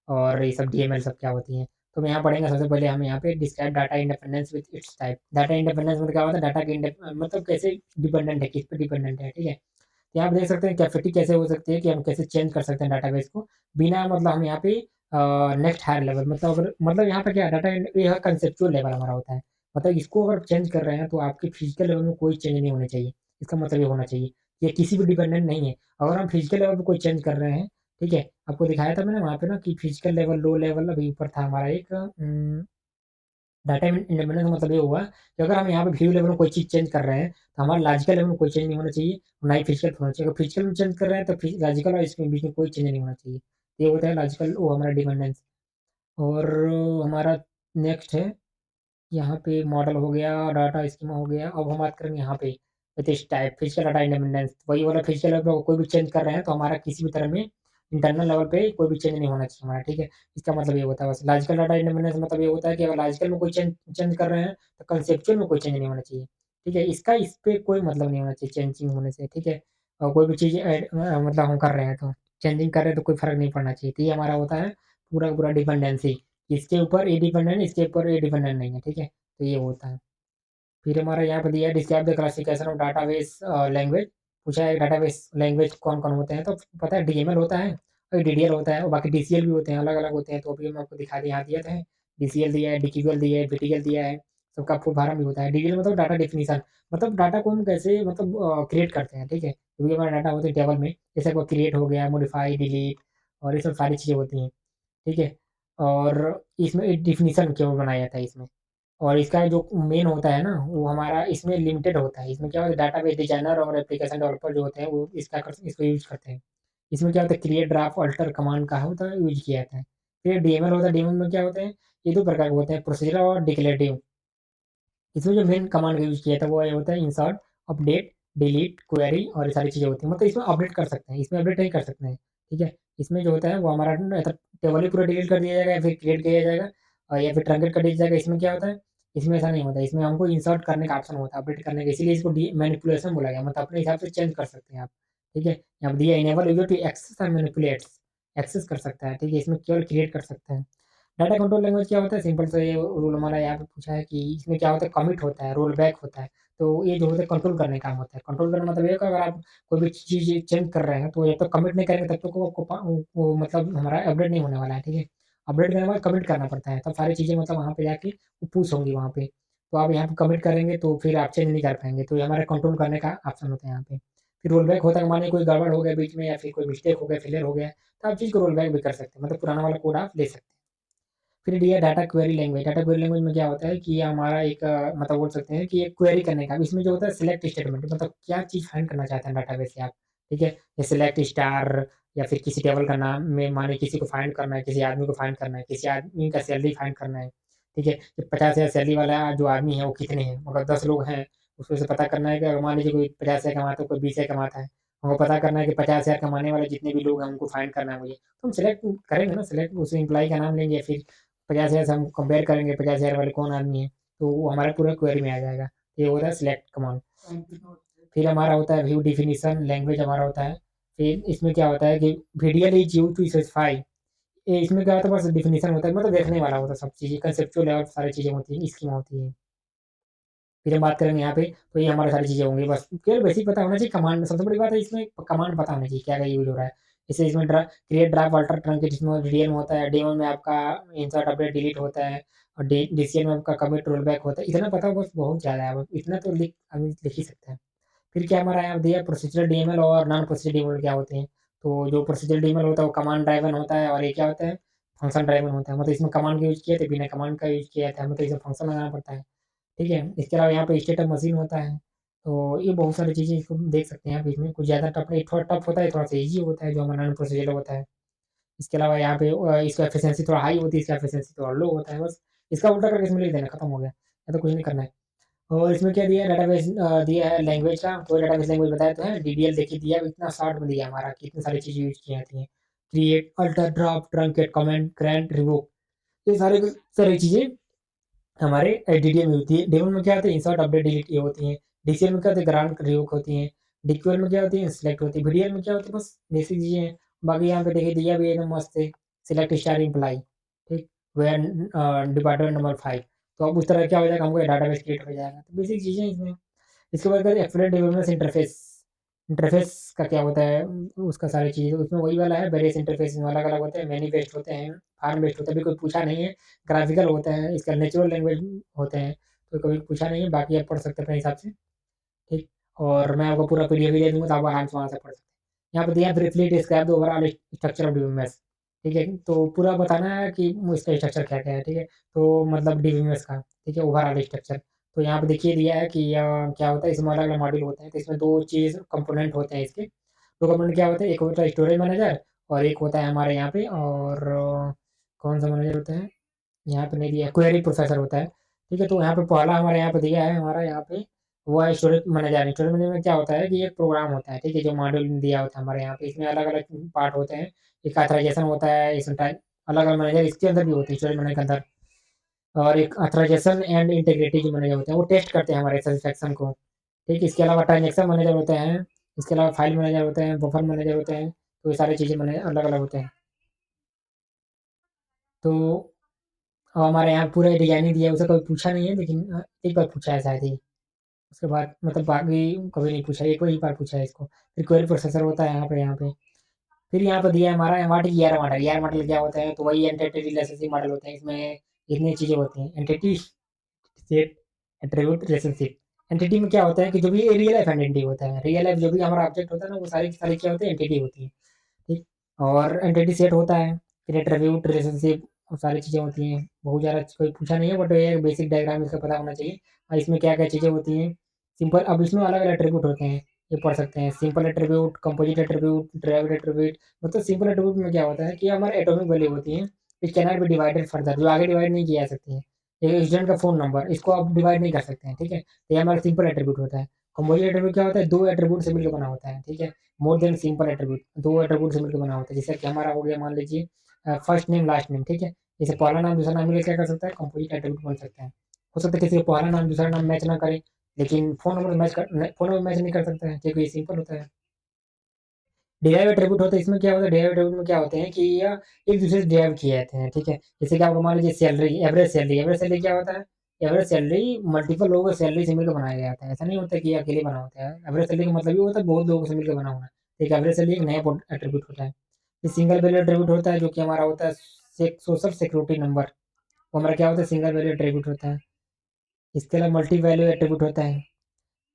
[SPEAKER 1] और ये सब डीएमएल सब क्या होती हैं। तो हम यहाँ पढ़ेंगे सबसे पहले हम यहाँ पे describe data independence with its type. Data independence मतलब क्या होता है डाटा के मतलब कैसे डिपेंडेंट है, किस पे डिपेंडेंट है, ठीक है? तो यहाँ पे देख सकते हैं कैपेसिटी कैसे हो सकती है कि हम कैसे चेंज कर सकते हैं डाटाबेस को बिना मतलब हम यहाँ पे नेक्स्ट हायर लेवल मतलब अगर मतलब यहाँ पे क्या डाटा ये कंसेप्चुअल लेवल हमारा होता है। मतलब इसको अगर चेंज कर रहे हैं तो आपके फिजिकल लेवल में कोई चेंज नहीं होना चाहिए। इसका मतलब ये होना चाहिए, ये किसी पे डिपेंडेंट नहीं है। अगर हम फिजिकल लेवल पे कोई चेंज कर रहे हैं, ठीक है? आपको दिखाया था मैंने वहाँ पे ना कि फिजिकल लेवल, लो लेवल अभी ऊपर था हमारा एक डाटा इंडिपेंडेंस का मतलब ये हुआ कि अगर हम यहाँ पे व्यू लेवल में कोई चीज़ चेंज कर रहे हैं, तो हमारा लॉजिकल लेवल में कोई चेंज नहीं होना चाहिए, ना ही फिजिकल होना चाहिए। अगर फिजिकल में चेंज कर रहे हैं तो लॉजिकल और इसके बीच में कोई चेंज नहीं होना चाहिए। ये होता है लॉजिकल वो हमारा डिपेंडेंस। और हमारा नेक्स्ट है यहाँ पे मॉडल हो गया, डाटा स्कीमा हो गया। अब हम बात करेंगे यहाँ पे विथ इस टाइप फिजिकल डाटा इंडिपेंडेंस। वही वाला फिजिकल लेवल पे कोई भी चेंज कर रहे हैं तो हमारा किसी भी तरह में इंटरनल लेवल पे कोई भी चेंज नहीं होना चाहिए हमारा, ठीक है? इसका मतलब ये होता है बस। लॉजिकल डाटा इंडिपेंडेंस मतलब ये होता है कि अगर लॉजिकल में कोई चेंज चेंज कर रहे हैं तो कांसेप्चुअल में कोई चेंज नहीं होना चाहिए, ठीक है? इसका इस पे कोई मतलब नहीं होना चाहिए चेंजिंग होने से, ठीक है? और कोई भी चीज़ मतलब हम कर रहे हैं तो चेंजिंग कर रहे हैं तो कोई फ़र्क नहीं पड़ना चाहिए। तो ये हमारा होता है पूरा का पूरा डिपेंडेंसी। इसके ऊपर ये डिपेंडेंट, इसके ऊपर ये डिपेंडेंट नहीं है, ठीक है? तो ये होता है। फिर हमारा यहाँ पे दिया है describe the classification of database language. पूछा है डाटाबेस लैंग्वेज कौन-कौन होते हैं, तो पता है डीएमएल होता है और डीडीएल होता है और बाकी डीसीएल भी होते हैं, अलग-अलग होते हैं। तो अभी हम आपको दिखा दिए यहाँ दिए थे। डीसीएल दिया है, डीक्यूएल दिया है, बीटीएल दिया है, सबका फुल फॉर्म भी होता है। डीडीएल मतलब डाटा डेफिनिशन, मतलब डाटा को हम कैसे मतलब क्रिएट करते हैं, ठीक है? जो भी हमारा डाटा होता है टेबल में, जैसे वो क्रिएट हो गया, मॉडिफाई, डिलीट और ये सब सारी चीज़ें होती हैं। ठीक है? और इसमें एक डेफ़िनिशन केवल बनाया जाता है इसमें। और इसका जो मेन होता है ना, वो हमारा इसमें लिमिटेड होता है। इसमें क्या होता है, डेटाबेस डिज़ाइनर और एप्लीकेशन डेवलपर जो होते हैं, वो इसको यूज़ करते हैं। इसमें क्या होता है, क्रिएट, ड्राफ्ट, अल्टर कमांड का होता है, यूज़ किया जाता है। फिर डीएमएल होता है, डीएमएल में क्या होते हैं, ये 2 प्रकार के होते हैं, प्रोसीजर और डिक्लेरेटिव। इसमें जो मेन कमांड का यूज़ किया था, वो ये होता है इंसर्ट, अपडेट, डिलीट, क्वेरी और ये सारी चीज़ें होती हैं। मतलब इसमें अपडेट कर सकते हैं, इसमें अपडेट नहीं कर सकते हैं, ठीक है? इसमें जो होता है, वो हमारा टेबल ही पूरा डिलीट कर दिया जाएगा या फिर क्रिएट किया जाएगा या फिर ट्रंकेट कर दिया जाएगा। इसमें क्या होता है, इसमें ऐसा नहीं होता है। इसमें हमको इंसर्ट करने का ऑप्शन होता है, अपडेट करने का, इसीलिए इसको मैनिपुलेशन बोला गया। मतलब अपने हिसाब से चेंज कर सकते हैं आप, ठीक है? यहाँ पे दिया enable user to access and manipulates, access कर सकता है, ठीक है? इसमें केवल क्रिएट कर सकते हैं। डाटा कंट्रोल लैंग्वेज क्या होता है? सिंपल सा ये रूल हमारा यहाँ पे पूछा है कि इसमें क्या होता है, कमिट होता है, रोल बैक होता है। तो ये जो होता है कंट्रोल करने का काम होता है। कंट्रोल करना मतलब ये है कि अगर आप कोई भी चीज़ चेंज कर रहे हैं, तो जब तक कमिट नहीं करेंगे तब तक वो आपको वो मतलब हमारा अपडेट नहीं होने वाला है, ठीक है? अपडेट करने के बाद कमिट करना पड़ता है, तब सारी चीज़ें मतलब वहाँ पे जाके वो पुश होंगी वहाँ पे। तो आप यहाँ पे कमिट करेंगे तो फिर आप चेंज नहीं कर पाएँगे, तो ये हमारा कंट्रोल करने का ऑप्शन होता है यहाँ पे। फिर रोल बैक होता है, मानिए कोई गड़बड़ हो गया बीच में या फिर कोई मिस्टेक हो गया, फेलियर हो गया, तो आप चीज़ को रोल बैक भी कर सकते हैं, मतलब पुराना वाला कोड आप ले सकते हैं। फिर दिया data query language. Data query language में क्या होता है कि हमारा एक मतलब बोल सकते हैं कि एक क्वेरी करने का, इसमें जो होता है सिलेक्ट स्टेटमेंट, मतलब क्या चीज़ फाइंड करना चाहते हैं डाटाबेस से आप, ठीक है? या सिलेक्ट स्टार या फिर किसी टेबल का नाम में मानिए किसी को फाइंड करना है, किसी आदमी को फाइंड करना है, किसी आदमी का सैलरी फाइंड करना है, ठीक है? तो 50,000 सैलरी वाला जो आदमी है वो कितने हैं? अगर 10 लोग हैं, उसमें से पता करना है कि अगर मान लीजिए कोई 50,000 कमाता है, कोई 20,000 कमाता है, हमको पता करना है कि 50,000 कमाने वाले जितने भी लोग हैं उनको फाइंड करना है मुझे। तो हम सिलेक्ट करेंगे ना, सिलेक्ट उस एम्प्लॉयी का नाम लेंगे, फिर 50,000 से हम कंपेयर करेंगे 50,000 वाले कौन आदमी है, तो वो हमारा पूरा क्वेरी में आ जाएगा। ये होता है सिलेक्ट कमांड। फिर हमारा होता है व्यू डेफिनिशन लैंग्वेज हमारा होता है। फिर इसमें क्या होता है कि video is used to specify, ये इसमें क्या होता है, बस डेफिनिशन होता है, मतलब देखने वाला होता है सब चीज़ें, कंसेप्चुअल लेवल सारी चीज़ें होती हैं, स्कीमा होती है। फिर हम बात करेंगे यहाँ पे, तो ये हमारी सारी चीज़ें होंगी, बस केवल बेसिक पता होना चाहिए कमांड, सबसे बड़ी बात है इसमें कमांड पता होना चाहिए, क्या-क्या यूज़ हो रहा है। जैसे इसमें क्रिएट, ड्रैग, अल्टर, ट्रंकेट, इसमें डीडीएल में होता है, डेमन में आपका इंसर्ट, अपडेट, डिलीट होता है और डीसीएल में आपका कमिट, रोलबैक होता है। इतना पता हो बस बहुत ज़्यादा है, बस इतना तो आदमी लिख ही सकता है। फिर क्या हमारा यहाँ दिया प्रोसीजरल डीएमएल और नॉन प्रोसीजरल डीएमएल क्या होते हैं। तो जो प्रोसीजरल डीएमएल होता है वो कमांड ड्राइवन होता है और ये क्या होता है, फंक्शन ड्राइवन होता है। मतलब इसमें कमांड का यूज़ किया था, बिना कमांड का यूज़ किया था, मतलब इसमें फंक्शन लगाना पड़ता है। ठीक है? इसके अलावा यहाँ पे स्टेटस मशीन होता है। तो ये बहुत सारी चीज़ें इसको देख सकते हैं आप, इसमें कुछ ज़्यादा टफ नहीं, थोड़ा टफ होता है, थोड़ा-सा ईज़ी होता है जो हमारा नॉन प्रोसीजरल होता है। इसके अलावा यहाँ पे इसका एफिशिएंसी थोड़ा हाई होती है, इसका एफिशिएंसी थोड़ा लो होता है, बस इसका उल्टा करके इसमें लिख देना, खत्म हो गया। या तो कुछ नहीं करना है। और इसमें क्या दिया है, डेटाबेस दिया है लैंग्वेज का, तो डेटाबेस लैंग्वेज बताया तो है, डीडीएल देखिए दिया है, इतना शॉर्ट में दिया है हमारा कि इतनी सारी चीज़ें यूज़ की जाती हैं। Create, alter, drop, truncate, comment, grant, revoke, ये सारी चीज़ें हमारे डीडीएल में होती है। डेमन में क्या होता है, इंसर्ट, अपडेट, डिलीट ये होती हैं। डीसीएल में क्या होता है, ग्रांट, रिवोक होती हैं। डीक्यूएल में क्या होती है, सिलेक्ट होती है। वीडीएल में क्या होता है, बस बेसिक चीज़ें हैं। बाकी यहाँ पे देखिए दिया भी है एकदम मस्त है, सिलेक्ट स्टार एम्प्लॉयी, ठीक? वेयर डिपार्टमेंट नंबर 5, तो अब उस तरह क्या हो जाएगा, हमको डाटाबेस क्रिएट हो जाएगा। तो बेसिक चीज़ें इसमें। इसके बाद एक्सप्लेन डेवलपमेंट इंटरफेस। इंटरफेस का क्या होता है, उसका सारी चीज़ उसमें वही वाला है, वेरियस इंटरफेस में अलग-अलग होते हैं, मैनी बेस्ड होते हैं, फॉर्म बेस्ड होते हैं, अभी कोई पूछा नहीं है, ग्राफिकल होते हैं, इसका नेचुरल लैंग्वेज होते हैं, तो कभी पूछा नहीं है, बाकी आप पढ़ सकते हैं अपने हिसाब से, ठीक? और मैं आपको पूरा पीडीएफ भी दे दूँगा, तो आप आराम से वहाँ से पढ़ सकते हैं। यहाँ पे दिया है briefly describe the overall structure of DBMS, ठीक है? तो पूरा बताना है कि इसका स्ट्रक्चर क्या-क्या है, ठीक है? तो मतलब डीबीएमएस का, ठीक है? Overall structure. तो यहाँ पे देखिए दिया है कि क्या होता है, इसमें अलग-अलग मॉड्यूल होते हैं, तो इसमें 2 चीज़ कंपोनेंट होते हैं इसके। 2 कंपोनेंट क्या होते हैं, एक होता है स्टोरेज मैनेजर और एक होता है हमारे यहाँ पे और कौन-सा मैनेजर होता है? यहाँ पे नहीं दिया है, क्वेरी प्रोसेसर होता है, ठीक है? तो यहाँ पे पहला हमारे यहाँ पे दिया है, हमारा यहाँ पे वो है स्टोरेज मैनेजर। स्टोरेज मैनेजर में क्या होता है कि एक प्रोग्राम होता है, ठीक है? जो मॉड्यूल में दिया होता है हमारे यहाँ पे, इसमें अलग-अलग पार्ट होते हैं। एक ऑथराइज़ेशन होता है, इसमें टाइप अलग-अलग मैनेजर इसके अंदर भी होते हैं, स्टोरेज मैनेजर के अंदर। और एक ऑथराइज़ेशन एंड इंटीग्रिटी जो मैनेजर होते हैं, वो टेस्ट करते हैं हमारे सैटिस्फैक्शन को, ठीक? इसके अलावा ट्रांज़ैक्शन मैनेजर होते हैं, इसके अलावा फाइल मैनेजर होते हैं, बफर मैनेजर होते हैं, तो ये सारी चीज़ें मैनेजर अलग-अलग होते हैं। तो हमारे यहाँ पूरा डिज़ाइन दिया है, उसे कभी पूछा नहीं है, लेकिन एक बार पूछा है शायद ही। उसके बाद मतलब बाकी कभी नहीं पूछा, एक ही बार पूछा है इसको। फिर क्वेरी प्रोसेसर होता है यहाँ पे। फिर यहाँ पे दिया है हमारा what is ER model. ER model क्या होता है, तो वही एंटिटी रिलेशनशिप मॉडल होते हैं। इसमें इतनी चीज़ें होती हैं, entity, set, attribute, relationship. Entity में क्या होता है कि जो भी रियल लाइफ एंटिटी होता है, रियल लाइफ जो भी हमारा ऑब्जेक्ट होता है ना, वो सारी की सारी क्या होती है, एंटिटी होती है, ठीक? और एंटिटी सेट होता है, फिर एट्रीब्यूट, रिलेशनशिप और सारी चीज़ें होती हैं। बहुत ज़्यादा कोई पूछा नहीं है बट ये बेसिक डायग्राम इसका पता होना चाहिए। और इसमें क्या-क्या चीज़ें होती हैं। सिंपल अब इसमें अलग-अलग एट्रीब्यूट होते हैं, ये पढ़ सकते हैं। Simple attribute, composite attribute, derived attribute. मतलब सिंपल एट्रीब्यूट में क्या होता है कि हमारे एटॉमिक वैल्यू होती हैं, which can not be divided further, जो आगे डिवाइड नहीं की जा सकती हैं। एक स्टूडेंट का फ़ोन नंबर, इसको आप डिवाइड नहीं कर सकते हैं, ठीक है? तो ये हमारा सिंपल एट्रीब्यूट होता है। कंपोजिट एट्रीब्यूट क्या होता है? 2 एट्रीब्यूट से मिलकर बना होता है, ठीक है? More than simple attribute, 2 attribute से मिलकर बना होता है। जैसे कि हमारा हो गया मान लीजिए फर्स्ट नेम, लास्ट नेम, ठीक है? जैसे पहला नाम, दूसरा नाम मिलके क्या कर सकता है? कंपोजिट एट्रीब्यूट बन सकता है। हो सकता है किसी का पहला नाम, दूसरा नाम मैच ना करे, लेकिन फ़ोन नंबर मैच नहीं कर सकता है, क्योंकि ये सिंपल होता है। डिराइव एट्रीब्यूट होता है, इसमें क्या होता है? डिराइव एट्रीब्यूट में क्या होते हैं कि एक-दूसरे से डिराइव किए जाते हैं, ठीक है? जैसे कि आपको मान लीजिए सैलरी, एवरेज सैलरी क्या होता है? एवरेज सैलरी मल्टीपल लोगों की सैलरी से मिलकर बनाया जाता है। ऐसा नहीं होता कि ये अकेले बना होता है। एवरेज सैलरी का मतलब ये होता है बहुत लोगों से मिलकर बना होना। एक एवरेज सैलरी एक नया एट्रीब्यूट होता है। फिर सिंगल वैल्यू एट्रीब्यूट होता है, जो कि हमारा होता है सोशल सिक्योरिटी नंबर। वो हमारा क्या होता है? सिंगल वैल्यू एट्रीब्यूट होता है। इसके अलावा मल्टी वैल्यू एट्रीब्यूट होता है।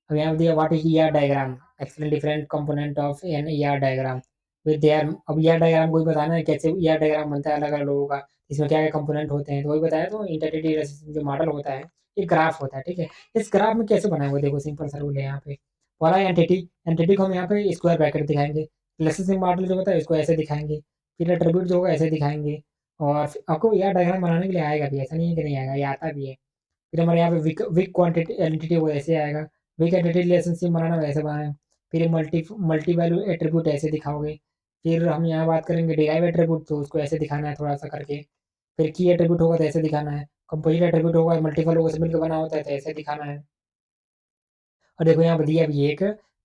[SPEAKER 1] अब यहाँ पे दिया what is ER diagram, explain different component of an ER diagram with their. अब ईआर डायग्राम को भी बताना है कैसे ईआर डायग्राम बनता है अलग अलग लोगों का, इसमें क्या क्या कंपोनेंट होते हैं, तो वही बताया। तो इंटिटी जो मॉडल होता है, एक ग्राफ होता है, ठीक है? इस ग्राफ में कैसे बनाएंगे? देखो सिंपल सा रूल है यहाँ पे। पहला एंटिटी, एंटिटी को हम यहाँ पे स्क्वायर ब्रैकेट दिखाएंगे। रिलेशनशिप मॉडल जो होता है इसको ऐसे दिखाएंगे। फिर एट्रीब्यूट जो होगा ऐसे दिखाएंगे। और आपको ईआर डायग्राम बनाने के लिए आएगा भी, ऐसा नहीं है कि नहीं आएगा, ये आता भी है। फिर हमारे यहाँ पे वीक वीक क्वांटिटी एंटिटी वो ऐसे आएगा। वीक एंटिटी रिलेशनशिप बनाना वैसे बनाएं। फिर मल्टी मल्टी वैल्यू एट्रीब्यूट ऐसे दिखाओगे। फिर हम यहाँ बात करेंगे डिराइव एट्रीब्यूट, तो उसको ऐसे दिखाना है थोड़ा सा करके। फिर की एट्रीब्यूट होगा तो ऐसे दिखाना है। कंपोजिट एट्रीब्यूट होगा, मल्टीपल लोगों से मिलकर बना होता है, तो ऐसे दिखाना है। और देखो यहाँ पे दिया भी एक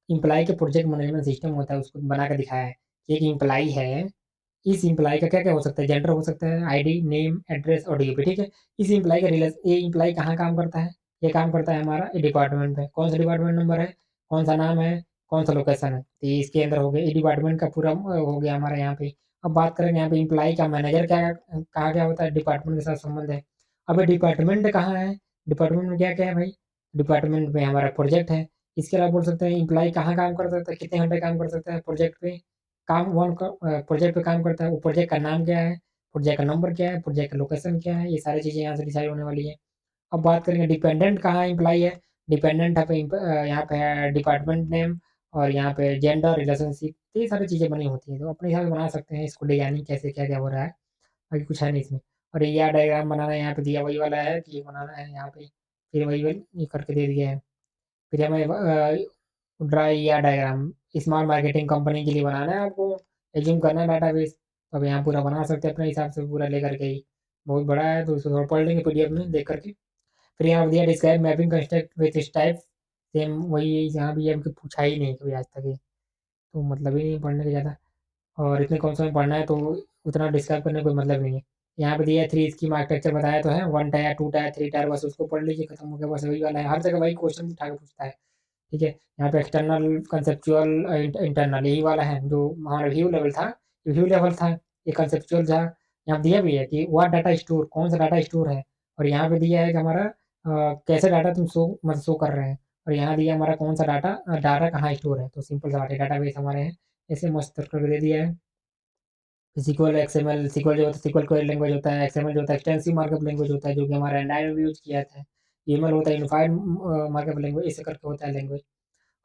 [SPEAKER 1] इम्प्लाई के प्रोजेक्ट मैनेजमेंट सिस्टम होता है, उसको बना के दिखाया है कि एक इम्प्लाई है। इस इम्प्लाई का क्या क्या हो सकता है? जेंडर हो सकता है, आईडी, नेम, एड्रेस और डीओपी, ठीक है? इस इम्प्लाई का रिलेस ये इम्प्लाई कहाँ काम करता है? ये काम करता है हमारा डिपार्टमेंट में। कौन सा डिपार्टमेंट नंबर है, कौन सा नाम है, कौन सा लोकेशन है, तो ये इसके अंदर हो गया। ये डिपार्टमेंट का पूरा हो गया हमारा यहाँ पे। अब बात करेंगे यहाँ पे इम्प्लाई का मैनेजर क्या कहाँ क्या होता है? डिपार्टमेंट के साथ संबंध है। अब ये डिपार्टमेंट कहाँ है? डिपार्टमेंट में क्या क्या है भाई? डिपार्टमेंट में हमारा प्रोजेक्ट है। इसके अलावा बोल सकते हैं इम्प्लाई कहाँ काम कर सकता है, कितने घंटे काम कर सकता है प्रोजेक्ट पे। काम वन का प्रोजेक्ट पे काम करता है, वो प्रोजेक्ट का नाम क्या है, प्रोजेक्ट का नंबर क्या है, प्रोजेक्ट का लोकेशन क्या है, ये सारी चीज़ें यहाँ से डिसाइड होने वाली है। अब बात करेंगे डिपेंडेंट कहाँ एम्प्लॉई है। डिपेंडेंट है पे यहाँ पे है डिपार्टमेंट नेम, और यहाँ पे जेंडर, रिलेशनशिप, तो ये सारी चीज़ें बनी होती हैं। तो अपने हिसाब से बना सकते हैं इसको, डिजाइनिंग कैसे क्या क्या हो रहा है, बाकी कुछ है नहीं इसमें। और ये डायग्राम बनाना है, यहाँ पे दिया वही वाला है कि ये बनाना है यहाँ पे। फिर वही वही ये करके दे दिया है। फिर हमें ड्राई या डायग्राम स्मॉल मार्केटिंग कंपनी के लिए बनाना है आपको, एज्यूम करना है डाटाबेस। तो अब यहाँ पूरा बना सकते हैं अपने हिसाब से पूरा लेकर के ही। बहुत बड़ा है तो उसको थोड़ा पढ़ लेंगे पीडीएफ में देख करके। फिर यहाँ दिया डिस्क्राइब मैपिंग कंस्ट्रक्ट विथ इस टाइप। सेम वही यहाँ भी हमको पूछा ही नहीं कभी आज तक ये, तो मतलब ही नहीं पढ़ने का ज़्यादा। और इतने कॉन्सेप्ट में पढ़ना है तो उतना डिस्क्राइब करने का कोई मतलब नहीं है। यहाँ पे दिया है 3 स्कीम आर्किटेक्चर बताया तो है, 1 टायर, 2 टायर, 3 टायर, बस उसको पढ़ लीजिए, खत्म हो गया। बस वही वाला है, हर जगह वही क्वेश्चन उठा के पूछता है, ठीक है? यहाँ पे एक्सटर्नल, कंसेप्चुअल, इंटरनल, यही वाला है जो हमारा व्यू लेवल था। व्यू लेवल था, ये कंसेप्चुअल था। यहाँ दिया भी है कि व्हाट डाटा स्टोर, कौन सा डाटा स्टोर है। और यहाँ पे दिया है कि हमारा कैसे डाटा तुम शो मतलब शो कर रहे हैं। और यहाँ दिया हमारा कौन सा डाटा डाटा कहाँ स्टोर है। तो सिंपल सा बात है, डाटाबेस हमारे हैं। ऐसे मस्त करके दे दिया है। सीक्वल, एक्सएमएल, सीक्वल जो होता है सीक्वल क्वेरी लैंग्वेज होता है। एक्सएमएल जो होता है एक्सटेंसिव मार्कअप लैंग्वेज होता है, जो कि हमारा एंड्रॉइड में यूज किया जाता है। ईएमएल होता है यूनिफाइड मार्कअप लैंग्वेज, ऐसे करके होता है लैंग्वेज।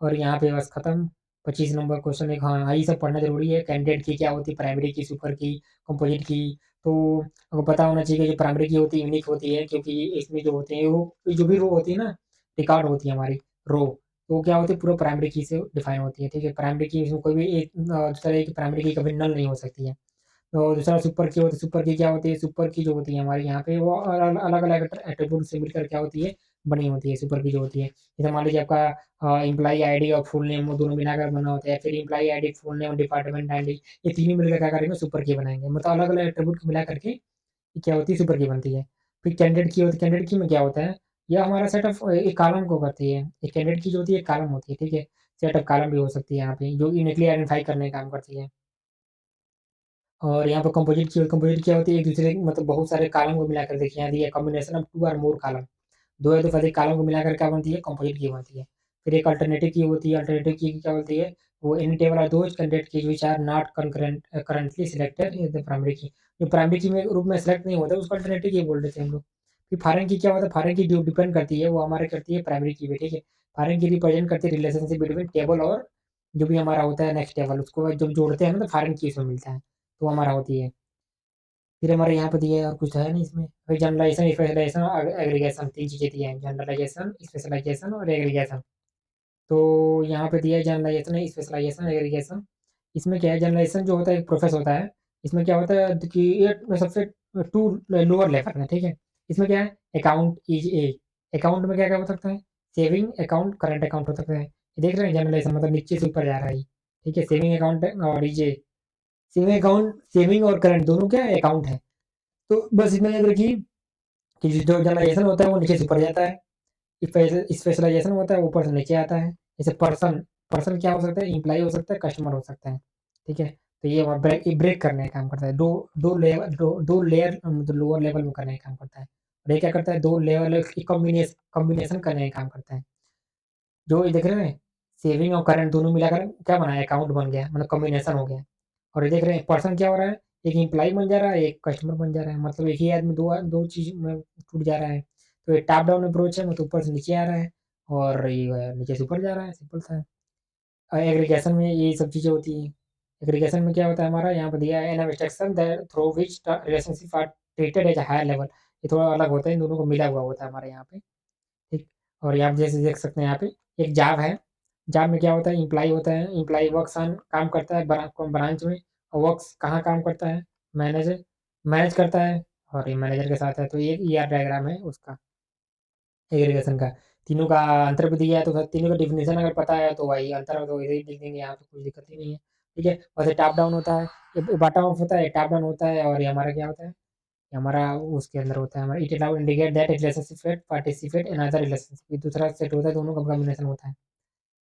[SPEAKER 1] और यहाँ पे बस खत्म। 25 नंबर क्वेश्चन एक, हाँ ये सब पढ़ना जरूरी है। कैंडिडेट की क्या होती है, प्राइमरी की, सुपर की, कंपोजिट की। तो आपको पता होना चाहिए कि जो प्राइमरी की होती है यूनिक होती है, क्योंकि इसमें जो होते हैं वो जो भी रो होती है ना, रिकॉर्ड होती है हमारी रो, तो वो क्या होती है पूरा प्राइमरी की से डिफाइन होती है, ठीक है? प्राइमरी की इसमें कोई भी एक दूसरा एक प्राइमरी की कभी नल नहीं हो सकती है। तो दूसरा सुपर की होती है। सुपर की क्या होती है? सुपर की जो होती है हमारी यहाँ पे वो अलग-अलग एट्रिब्यूट से मिलकर क्या होती है, बनी होती है सुपर की जो होती है। जैसे मान लीजिए आपका एम्प्लॉयी आईडी और फुल नेम, वो दोनों मिलाकर बना होता है। फिर employee ID, full name, department ID, ये तीनों मिलकर क्या करेंगे, सुपर की बनाएँगे। मतलब अलग-अलग एट्रिब्यूट को मिला करके ये क्या होती है, सुपर की बनती है। फिर कैंडिडेट की होती है। कैंडिडेट की में क्या होता है, यह हमारा सेट ऑफ एक कॉलम को करती है। एक कैंडिडेट की जो होती है एक कॉलम होती है, ठीक है? सेट ऑफ कॉलम भी हो सकती है यहाँ पे, जो यूनिकली आइडेंटिफाई करने का काम करती है। और यहाँ पे कंपोजिट क्या होती है, एक-दूसरे मतलब बहुत सारे कॉलम को मिलाकर देखिए, यहाँ दिया कॉम्बिनेशन ऑफ 2 और मोर कॉलम। 2 या 2 से अधिक कॉलम को मिलाकर क्या बनती है, कंपोजिट की बनती है। फिर एक अल्टरनेटिव की होती है, अल्टरनेटिव की क्या होती है, वो any table are those candidate key which are not currently selected in the primary key. जो प्राइमरी की में रूप में सेलेक्ट नहीं होता उसको अल्टरनेटिव की बोल देते हैं हम लोग। फिर फॉरेन की क्या होता है, फॉरेन की जो डिपेंड करती है वो हमारे करती है प्राइमरी की भी, ठीक है। फॉरेन की रिप्रेजेंट करती है रिलेशनशिप बिटवीन टेबल और जो भी हमारा होता है नेक्स्ट टेबल, उसको जब जोड़ते हैं ना तो फॉरेन की उसमें मिलता है, तो हमारा होती है। फिर हमारे यहाँ पे दिया है और कुछ तो है नहीं इसमें। फिर जनरलाइजेशन, स्पेशलाइजेशन और एग्रीगेशन 3 चीज़ें दी हैं, जनरलाइजेशन, स्पेशलाइजेशन और एग्रीगेशन। तो यहाँ पे दिया है जनरलाइजेशन, स्पेशलाइजेशन, एग्रीगेशन। इसमें क्या है, जनरलाइजेशन जो होता है एक प्रोसेस होता है। इसमें क्या होता है कि ये सबसे टू लोअर लेवल में, ठीक है। इसमें क्या है, अकाउंट इज ए, अकाउंट में क्या क्या हो सकता है, सेविंग अकाउंट, करंट अकाउंट हो सकता है। ये देख रहे हैं जनरलाइजेशन मतलब नीचे से ऊपर जा रहा है ये, ठीक है। सेविंग अकाउंट और ये सेविंग अकाउंट, सेविंग और करंट दोनों क्या है, अकाउंट है। तो बस इतना याद रखिए कि जो जनरलाइजेशन होता है वो नीचे से ऊपर जाता है, स्पेशलाइजेशन होता है ऊपर से नीचे आता है। जैसे पर्सन, पर्सन क्या हो सकता है, इम्प्लाई हो सकता है, कस्टमर हो सकता है, ठीक है। तो ये ब्रेक करने का काम करता है, दो दो लेयर मतलब लोअर लेवल में करने का काम करता है। और ये क्या करता है, दो लेवल की कॉम्बिनेशन करने का काम करता है। जो ये देख रहे हैं, सेविंग और करंट दोनों मिलाकर क्या बना है, अकाउंट बन गया, मतलब कॉम्बिनेशन हो गया। और ये देख रहे हैं पर्सन क्या हो रहा है, एक एम्प्लॉय बन जा रहा है, एक कस्टमर बन जा रहा है, मतलब एक ही आदमी दो चीज में टूट जा रहा है। तो ये टॉप डाउन अप्रोच है, मतलब ऊपर से नीचे आ रहा है, और ये नीचे से ऊपर जा रहा है, सिंपल सा है। और एग्रीगेशन में ये सब चीज़ें होती हैं। एग्रीगेशन में क्या होता है हमारा, यहाँ पे दिया है an abstraction that through which the relationship are treated as a higher level. ये थोड़ा अलग होता है, इन दोनों को मिला हुआ होता है हमारे यहाँ पे, ठीक। और यहाँ पे जैसे देख सकते हैं यहाँ पे एक जॉब है। जॉब में क्या होता है, इम्प्लाई होता है, इम्प्लाई वर्क्स ऑन काम करता है ब्रांच में, और वर्क्स कहाँ काम करता है, मैनेजर मैनेज करता है, और ये मैनेजर के साथ है। तो ये ईआर डायग्राम है उसका, एग्रीगेशन का। तीनों का अंतर भी दिया है, तो तीनों का डिफिनेशन अगर पता है तो वही अंतर हो तो इधर ही लिख देंगे, यहाँ पे कोई दिक्कत ही नहीं है, ठीक है। वैसे टॉप डाउन होता है, ये बॉटम अप होता है, टॉप डाउन होता है, और ये हमारा क्या होता है, ये हमारा उसके अंदर होता है हमारा it allow indicate that relationship set participate in other relationship, ये दूसरा सेट होता है, दोनों का कॉम्बिनेशन होता है।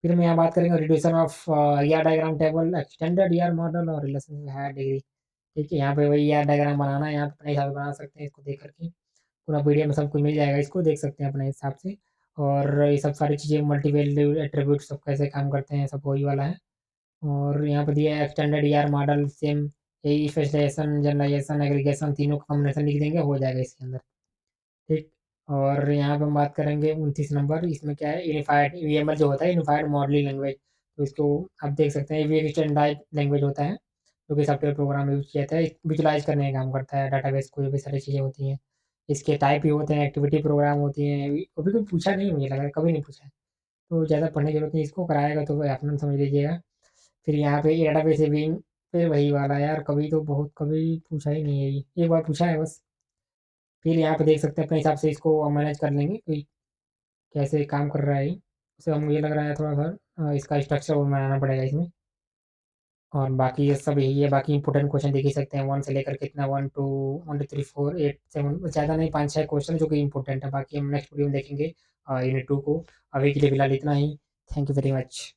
[SPEAKER 1] फिर हम यहाँ बात करेंगे reduction of ER diagram table, extended ER model और रिलेशनशिप हायर डिग्री, ठीक है। यहाँ पे वही ईआर डायग्राम बनाना है, यहाँ पे अपने हिसाब से बना सकते हैं इसको देख करके। पूरा पीडीएफ में सब कुछ मिल जाएगा, इसको देख सकते हैं अपने हिसाब से। और ये सब सारी चीज़ें मल्टी वैल्यू एट्रीब्यूट सब कैसे काम करते हैं, सब वही वाला है। और यहाँ पे दिया है एक्सटेंडेड ईआर मॉडल, सेम यही स्पेशलाइजेशन, जनरलाइजेशन, एग्रीगेशन तीनों का कॉम्बिनेशन लिख देंगे, हो जाएगा इसके अंदर, ठीक। और यहाँ पे हम बात करेंगे 29 नंबर, इसमें क्या है, यूनिफाइड यूएमएल जो होता है, यूनिफाइड मॉडलिंग लैंग्वेज। तो इसको आप देख सकते हैं, ये एक स्टैंडर्ड लैंग्वेज होता है जो कि सॉफ्टवेयर प्रोग्राम में यूज किया जाता है, विजुलाइज करने का काम करता है डाटाबेस को, जो भी सारी चीज़ें होती हैं। इसके टाइप भी होते हैं, एक्टिविटी प्रोग्राम होती हैं, अभी कोई पूछा नहीं, मुझे लग रहा है कभी नहीं पूछा है। तो ज़्यादा पढ़ने की जरूरत नहीं, इसको कराएगा तो अपना समझ लीजिएगा। फिर यहाँ पे डेटाबेस सेविंग, फिर वही वाला यार, कभी तो बहुत कभी पूछा ही नहीं है, ये एक बार पूछा है बस। फिर यहाँ पे देख सकते हैं अपने हिसाब से इसको मैनेज कर लेंगे कि कैसे काम कर रहा है ये। उससे मुझे लग रहा है थोड़ा सा इसका स्ट्रक्चर वो बनाना पड़ेगा इसमें। और बाकी ये सब यही है, बाकी इंपॉर्टेंट क्वेश्चन देख ही सकते हैं, 1 से लेकर कितना 1 2 1 2 3 4 8 7, ज़्यादा नहीं 5 6 क्वेश्चन जो कि इंपॉर्टेंट है। बाकी हम नेक्स्ट वीडियो में देखेंगे यूनिट 2 को। अभी के लिए फिलहाल इतना ही। Thank you very much.